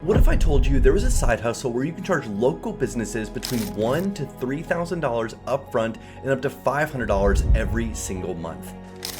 What if I told you there was a side hustle where you can charge local businesses between $1,000 to $3,000 upfront and up to $500 every single month?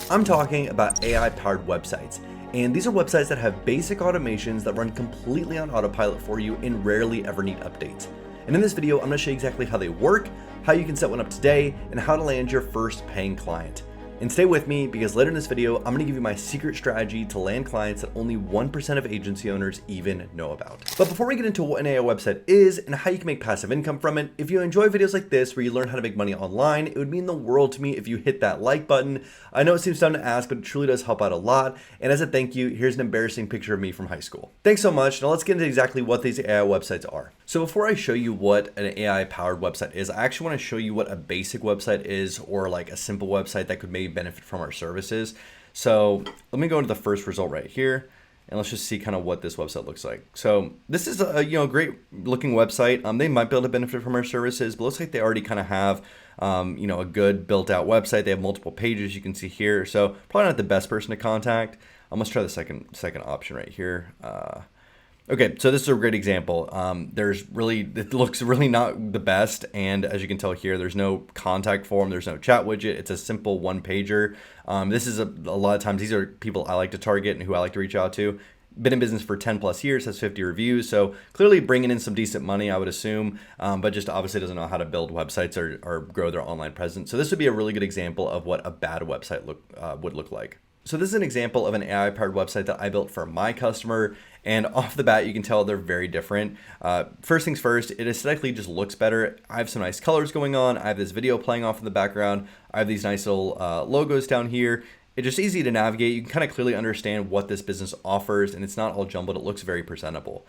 I'm talking about AI-powered websites. And these are websites that have basic automations that run completely on autopilot for you and rarely ever need updates. And in this video, I'm going to show you exactly how they work, how you can set one up today, and how to land your first paying client. And stay with me because later in this video, I'm going to give you my secret strategy to land clients that only 1% of agency owners even know about. But before we get into what an AI website is and how you can make passive income from it, if you enjoy videos like this where you learn how to make money online, it would mean the world to me if you hit that like button. I know it seems dumb to ask, but it truly does help out a lot. And as a thank you, here's an embarrassing picture of me from high school. Thanks so much. Now let's get into exactly what these AI websites are. So before I show you what an AI powered website is, I actually want to show you what a basic website is, or like a simple website that could maybe benefit from our services. So let me go into the first result right here, and let's just see kind of what this website looks like. So this is a great looking website. They might be able to benefit from our services, but it looks like they already kind of have a good built out website. They have multiple pages you can see here. So probably not the best person to contact. Let's try the second option right here. Okay, so this is a great example. It looks really not the best, and as you can tell here, there's no contact form, there's no chat widget. It's a simple one pager. This is a lot of times, these are people I like to target and who I like to reach out to. Been in business for 10 plus years, has 50 reviews, so clearly bringing in some decent money, I would assume, but just obviously doesn't know how to build websites or grow their online presence. So this would be a really good example of what a bad website would look like. So this is an example of an AI-powered website that I built for my customer, and off the bat, you can tell they're very different. First things first, it aesthetically just looks better. I have some nice colors going on. I have this video playing off in the background. I have these nice little logos down here. It's just easy to navigate. You can kind of clearly understand what this business offers, and it's not all jumbled. It looks very presentable.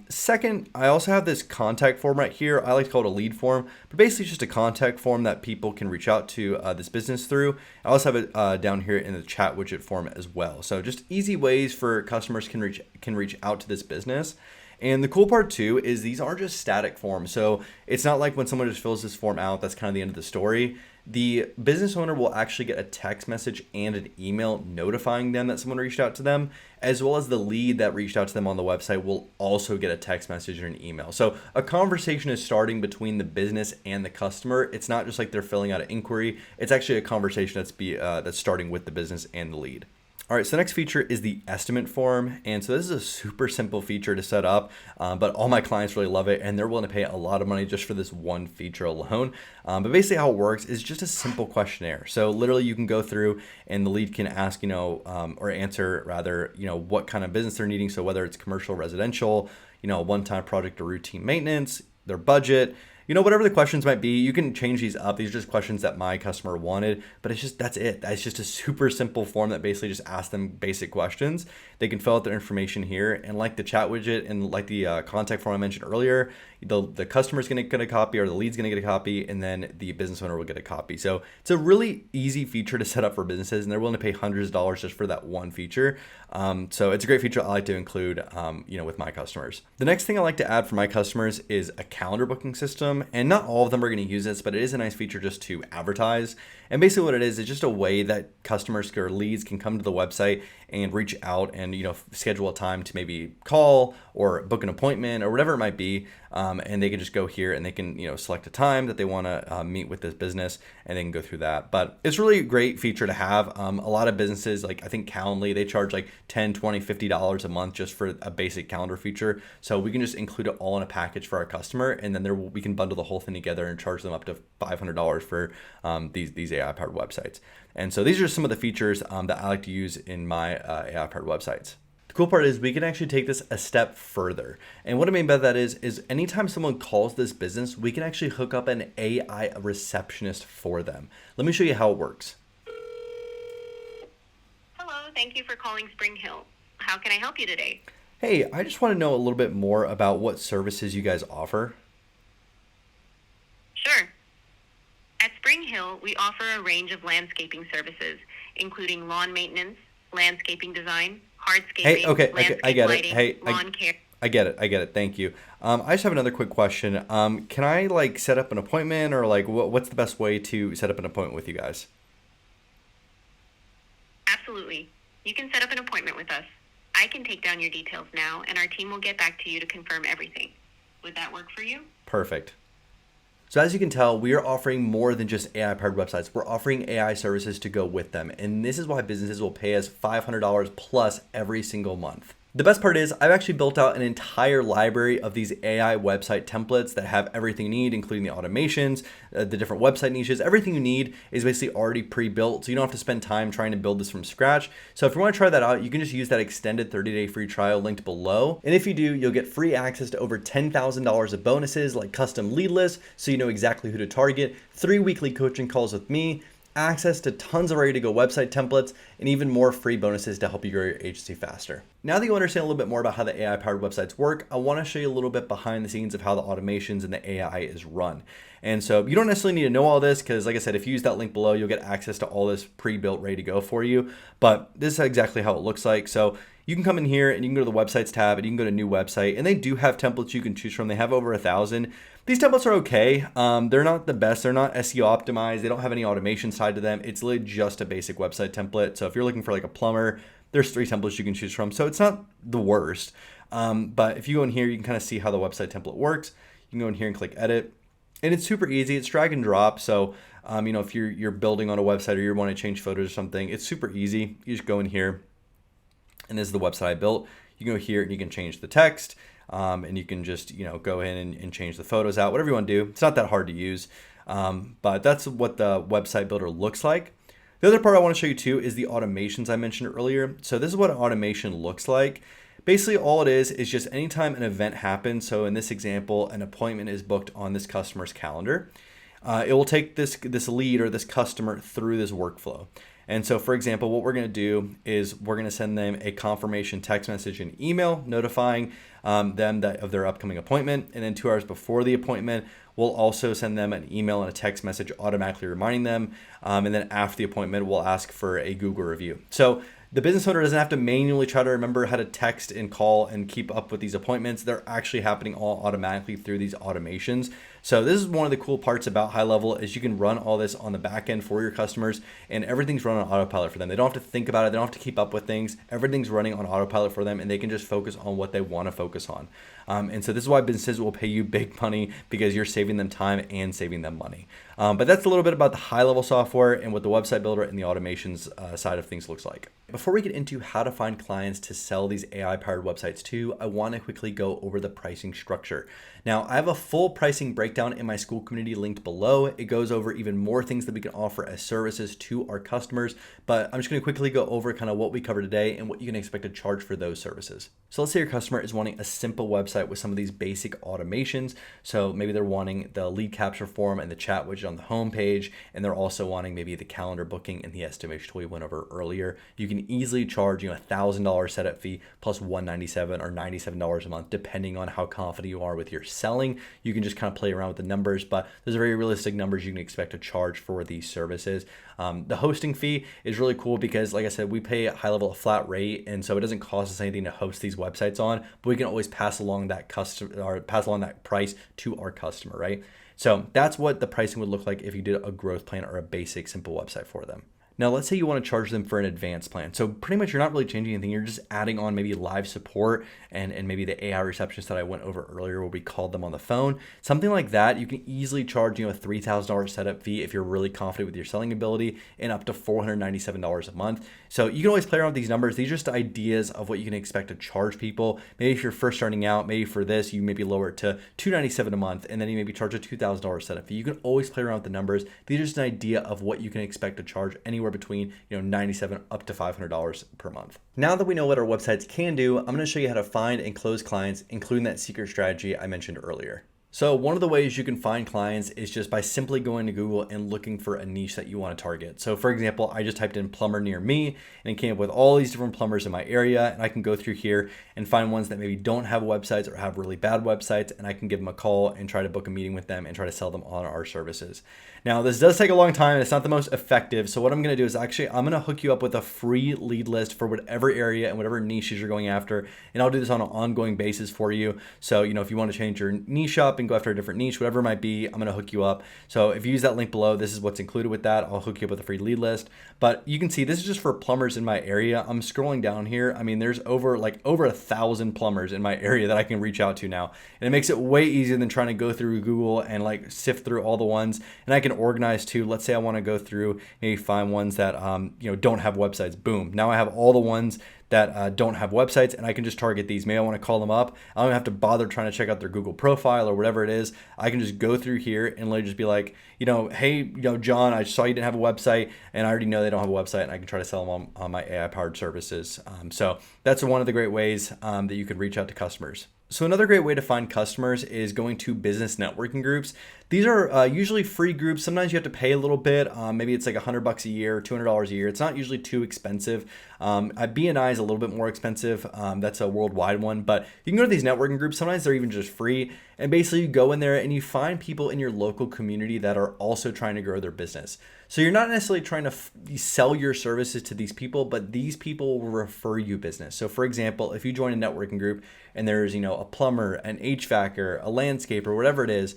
Second, I also have this contact form right here. I like to call it a lead form, but basically it's just a contact form that people can reach out to this business through. I also have it down here in the chat widget form as well. So just easy ways for customers can reach out to this business. And the cool part too is these aren't just static forms. So it's not like when someone just fills this form out, that's kind of the end of the story. The business owner will actually get a text message and an email notifying them that someone reached out to them, as well as the lead that reached out to them on the website will also get a text message or an email. So a conversation is starting between the business and the customer. It's not just like they're filling out an inquiry. It's actually a conversation that's starting with the business and the lead. All right, so the next feature is the estimate form. And so this is a super simple feature to set up, but all my clients really love it and they're willing to pay a lot of money just for this one feature alone. But basically how it works is just a simple questionnaire. So literally you can go through and the lead can ask, or answer rather, what kind of business they're needing. So whether it's commercial, residential, one-time project or routine maintenance, their budget, whatever the questions might be, you can change these up. These are just questions that my customer wanted, but that's it. It's just a super simple form that basically just asks them basic questions. They can fill out their information here, and like the chat widget and like the contact form I mentioned earlier, the customer's going to get a copy or the lead's going to get a copy, and then the business owner will get a copy. So it's a really easy feature to set up for businesses, and they're willing to pay hundreds of dollars just for that one feature. So it's a great feature I like to include, with my customers. The next thing I like to add for my customers is a calendar booking system, and not all of them are going to use this, but it is a nice feature just to advertise. And basically what it is just a way that customers or leads can come to the website and reach out and schedule a time to maybe call or book an appointment or whatever it might be, and they can just go here and they can select a time that they want to meet with this business, and they can go through that. But it's really a great feature to have. A lot of businesses, like I think Calendly, they charge like $10, $20, $50 a month just for a basic calendar feature. So we can just include it all in a package for our customer, and then we can bundle the whole thing together and charge them up to $500 for these AI powered websites. And so these are some of the features that I like to use in my AI powered websites. The cool part is we can actually take this a step further. And what I mean by that is anytime someone calls this business, we can actually hook up an AI receptionist for them. Let me show you how it works. Hello, thank you for calling Spring Hill. How can I help you today? Hey, I just want to know a little bit more about what services you guys offer. Sure. At Spring Hill, we offer a range of landscaping services, including lawn maintenance, landscaping design, hardscaping, Hey, okay, I get lighting, it. Hey, lawn care. I get it. Thank you. I just have another quick question. Can I set up an appointment, or what's the best way to set up an appointment with you guys? Absolutely. You can set up an appointment with us. I can take down your details now, and our team will get back to you to confirm everything. Would that work for you? Perfect. So as you can tell, we are offering more than just AI-powered websites. We're offering AI services to go with them. And this is why businesses will pay us $500 plus every single month. The best part is I've actually built out an entire library of these AI website templates that have everything you need, including the automations, the different website niches. Everything you need is basically already pre-built, so you don't have to spend time trying to build this from scratch. So if you want to try that out, you can just use that extended 30-day free trial linked below. And if you do, you'll get free access to over $10,000 of bonuses like custom lead lists, so you know exactly who to target, 3 weekly coaching calls with me, access to tons of ready-to-go website templates, and even more free bonuses to help you grow your agency faster. Now that you understand a little bit more about how the AI-powered websites work, I want to show you a little bit behind the scenes of how the automations and the AI is run. And so you don't necessarily need to know all this because, like I said, if you use that link below, you'll get access to all this pre-built, ready to go for you. But this is exactly how it looks like. So you can come in here and you can go to the websites tab and you can go to new website, and they do have templates you can choose from. They have over 1,000. These templates are okay. They're not the best. They're not SEO optimized. They don't have any automation side to them. It's literally just a basic website template. So if you're looking for like a plumber, there's 3 templates you can choose from. So it's not the worst. But if you go in here, you can kind of see how the website template works. You can go in here and click edit. And it's super easy. It's drag and drop. So, if you're building on a website or you want to change photos or something, it's super easy. You just go in here, and this is the website I built. You go here and you can change the text, and you can just, go in and change the photos out, whatever you want to do. It's not that hard to use, but that's what the website builder looks like. The other part I want to show you too is the automations I mentioned earlier. So this is what an automation looks like. Basically, all it is just anytime an event happens. So in this example, an appointment is booked on this customer's calendar. It will take this lead or this customer through this workflow. And so, for example, what we're going to do is we're going to send them a confirmation text message and email notifying them of their upcoming appointment. And then 2 hours before the appointment, we'll also send them an email and a text message automatically reminding them. And then after the appointment, we'll ask for a Google review. So the business owner doesn't have to manually try to remember how to text and call and keep up with these appointments. They're actually happening all automatically through these automations. So this is one of the cool parts about High Level is you can run all this on the back end for your customers, and everything's run on autopilot for them. They don't have to think about it. They don't have to keep up with things. Everything's running on autopilot for them, and they can just focus on what they want to focus on. And so this is why businesses will pay you big money, because you're saving them time and saving them money. But that's a little bit about the High Level software and what the website builder and the automations side of things looks like. Before we get into how to find clients to sell these AI-powered websites to, I want to quickly go over the pricing structure. Now, I have a full pricing breakdown in my school community linked below. It goes over even more things that we can offer as services to our customers, but I'm just going to quickly go over kind of what we covered today and what you can expect to charge for those services. So let's say your customer is wanting a simple website with some of these basic automations. So maybe they're wanting the lead capture form and the chat widget on the home page, and they're also wanting maybe the calendar booking and the estimation tool we went over earlier. You can easily charge $1,000 setup fee plus $197 or $97 a month, depending on how confident you are with your selling. You can just kind of play around with the numbers, but those are very realistic numbers you can expect to charge for these services. The hosting fee is really cool because, like I said, we pay at High Level a flat rate, and so it doesn't cost us anything to host these websites on, but we can always pass along that price to our customer, right? So that's what the pricing would look like if you did a growth plan or a basic simple website for them. Now, let's say you want to charge them for an advanced plan. So pretty much you're not really changing anything. You're just adding on maybe live support and maybe the AI receptionist that I went over earlier where we called them on the phone. Something like that, you can easily charge a $3,000 setup fee if you're really confident with your selling ability, and up to $497 a month. So you can always play around with these numbers. These are just ideas of what you can expect to charge people. Maybe if you're first starting out, maybe for this, you maybe lower it to $297 a month, and then you maybe charge a $2,000 setup fee. You can always play around with the numbers. These are just an idea of what you can expect to charge anywhere between $97 up to $500 per month. Now that we know what our websites can do, I'm going to show you how to find and close clients, including that secret strategy I mentioned earlier. So one of the ways you can find clients is just by simply going to Google and looking for a niche that you want to target. So for example, I just typed in plumber near me and it came up with all these different plumbers in my area, and I can go through here and find ones that maybe don't have websites or have really bad websites, and I can give them a call and try to book a meeting with them and try to sell them on our services. Now, this does take a long time and it's not the most effective. So what I'm going to do is I'm going to hook you up with a free lead list for whatever area and whatever niches you're going after. And I'll do this on an ongoing basis for you. So, if you want to change your niche up and in, go after a different niche, whatever it might be, I'm going to hook you up. So if you use that link below, this is what's included with that. I'll hook you up with a free lead list. But you can see this is just for plumbers in my area. I'm scrolling down here. I mean, there's over 1,000 plumbers in my area that I can reach out to now. And it makes it way easier than trying to go through Google and like sift through all the ones. And I can organize too. Let's say I want to go through, maybe find ones that don't have websites. Boom. Now I have all the ones that don't have websites, and I can just target these. Maybe I want to call them up. I don't have to bother trying to check out their Google profile or whatever it is. I can just go through here and literally just be like, hey, John, I saw you didn't have a website, and I already know they don't have a website, and I can try to sell them on my AI-powered services. So that's one of the great ways that you can reach out to customers. So another great way to find customers is going to business networking groups. These are usually free groups. Sometimes you have to pay a little bit. Maybe it's like $100 a year, $200 a year. It's not usually too expensive. BNI is a little bit more expensive. That's a worldwide one, but you can go to these networking groups. Sometimes they're even just free. And basically you go in there and you find people in your local community that are also trying to grow their business. So you're not necessarily trying to sell your services to these people, but these people will refer you business. So for example, if you join a networking group and there's, a plumber, an HVACer, a landscaper, whatever it is,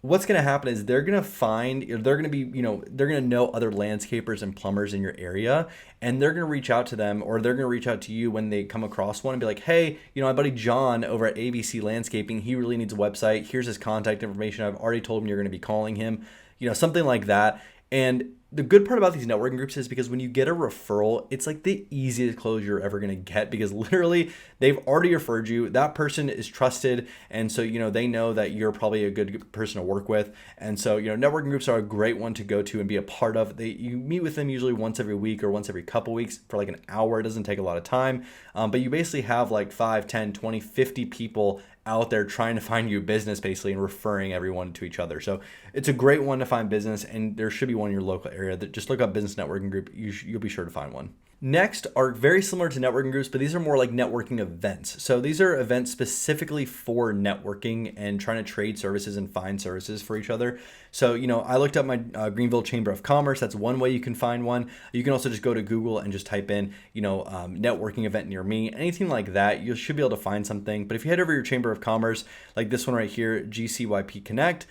what's going to happen is they're going to know other landscapers and plumbers in your area, and they're going to reach out to them, or they're going to reach out to you when they come across one and be like, hey, my buddy John over at ABC Landscaping, he really needs a website. Here's his contact information. I've already told him you're going to be calling him, something like that. And the good part about these networking groups is because when you get a referral, it's like the easiest close you're ever going to get, because literally they've already referred you. That person is trusted. And so, they know that you're probably a good person to work with. And so, networking groups are a great one to go to and be a part of. You meet with them usually once every week or once every couple weeks for like an hour. It doesn't take a lot of time. But you basically have like 5, 10, 20, 50 people out there trying to find you business basically and referring everyone to each other. So it's a great one to find business, and there should be one in your local area. That just look up business networking group. You'll be sure to find one. Next are very similar to networking groups, but these are more like networking events. So these are events specifically for networking and trying to trade services and find services for each other. So, I looked up my Greenville Chamber of Commerce. That's one way you can find one. You can also just go to Google and just type in, networking event near me, anything like that. You should be able to find something. But if you head over your Chamber of Commerce, like this one right here, GCYP Connect,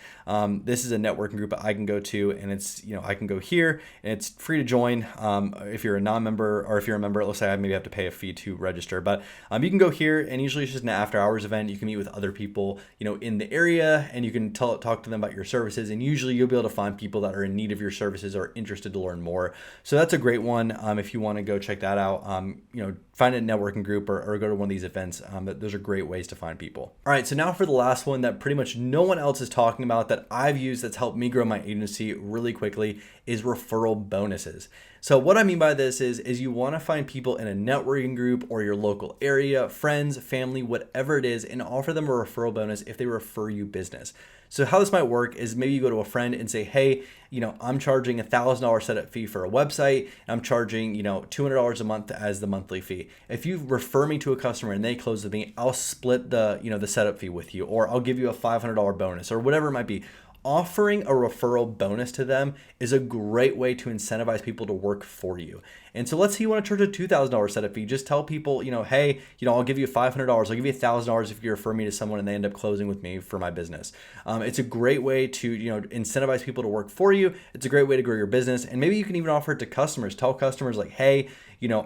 this is a networking group I can go to, and it's, I can go here and it's free to join. If you're a non-member, or if you're a member, it looks like I maybe have to pay a fee to register. But you can go here, and usually it's just an after hours event. You can meet with other people, in the area, and you can talk to them about your services. And usually you'll be able to find people that are in need of your services or interested to learn more. So that's a great one. If you want to go check that out, find a networking group or go to one of these events. Those are great ways to find people. All right, so now for the last one that pretty much no one else is talking about that I've used that's helped me grow my agency really quickly is referral bonuses. So what I mean by this is you want to find people in a networking group or your local area, friends, family, whatever it is, and offer them a referral bonus if they refer you business. So how this might work is maybe you go to a friend and say, hey, I'm charging $1,000 setup fee for a website. And I'm charging, $200 a month as the monthly fee. If you refer me to a customer and they close with me, I'll split the setup fee with you, or I'll give you a $500 bonus or whatever it might be. Offering a referral bonus to them is a great way to incentivize people to work for you. And so let's say you want to charge a $2,000 setup fee. Just tell people, hey, I'll give you $500. I'll give you $1,000 if you refer me to someone and they end up closing with me for my business. It's a great way to, incentivize people to work for you. It's a great way to grow your business. And maybe you can even offer it to customers. Tell customers like, hey,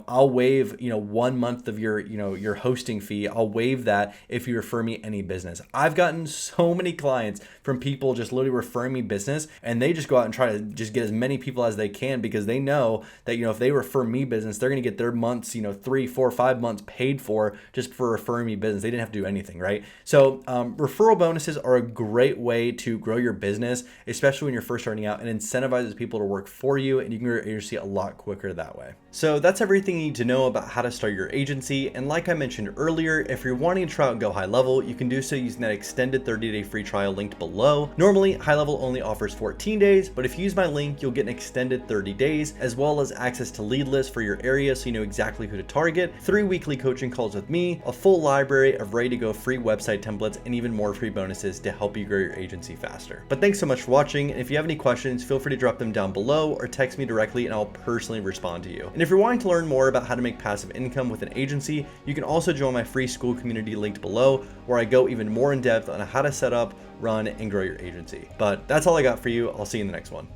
I'll waive, 1 month of your hosting fee. I'll waive that if you refer me any business. I've gotten so many clients from people just literally referring me business, and they just go out and try to just get as many people as they can, because they know that, if they refer me business, they're going to get their months, 3, 4, 5 months paid for just for referring me business. They didn't have to do anything, right? So referral bonuses are a great way to grow your business, especially when you're first starting out, and incentivizes people to work for you, and you can grow your agency a lot quicker that way. So that's everything you need to know about how to start your agency. And like I mentioned earlier, if you're wanting to try out Go High Level, you can do so using that extended 30-day free trial linked below. Normally, High Level only offers 14 days, but if you use my link, you'll get an extended 30 days, as well as access to lead lists for your area so you know exactly who to target, 3 weekly coaching calls with me, a full library of ready-to-go free website templates, and even more free bonuses to help you grow your agency faster. But thanks so much for watching, and if you have any questions, feel free to drop them down below or text me directly and I'll personally respond to you. And And if you're wanting to learn more about how to make passive income with an agency, you can also join my free school community linked below, where I go even more in depth on how to set up, run, and grow your agency. But that's all I got for you. I'll see you in the next one.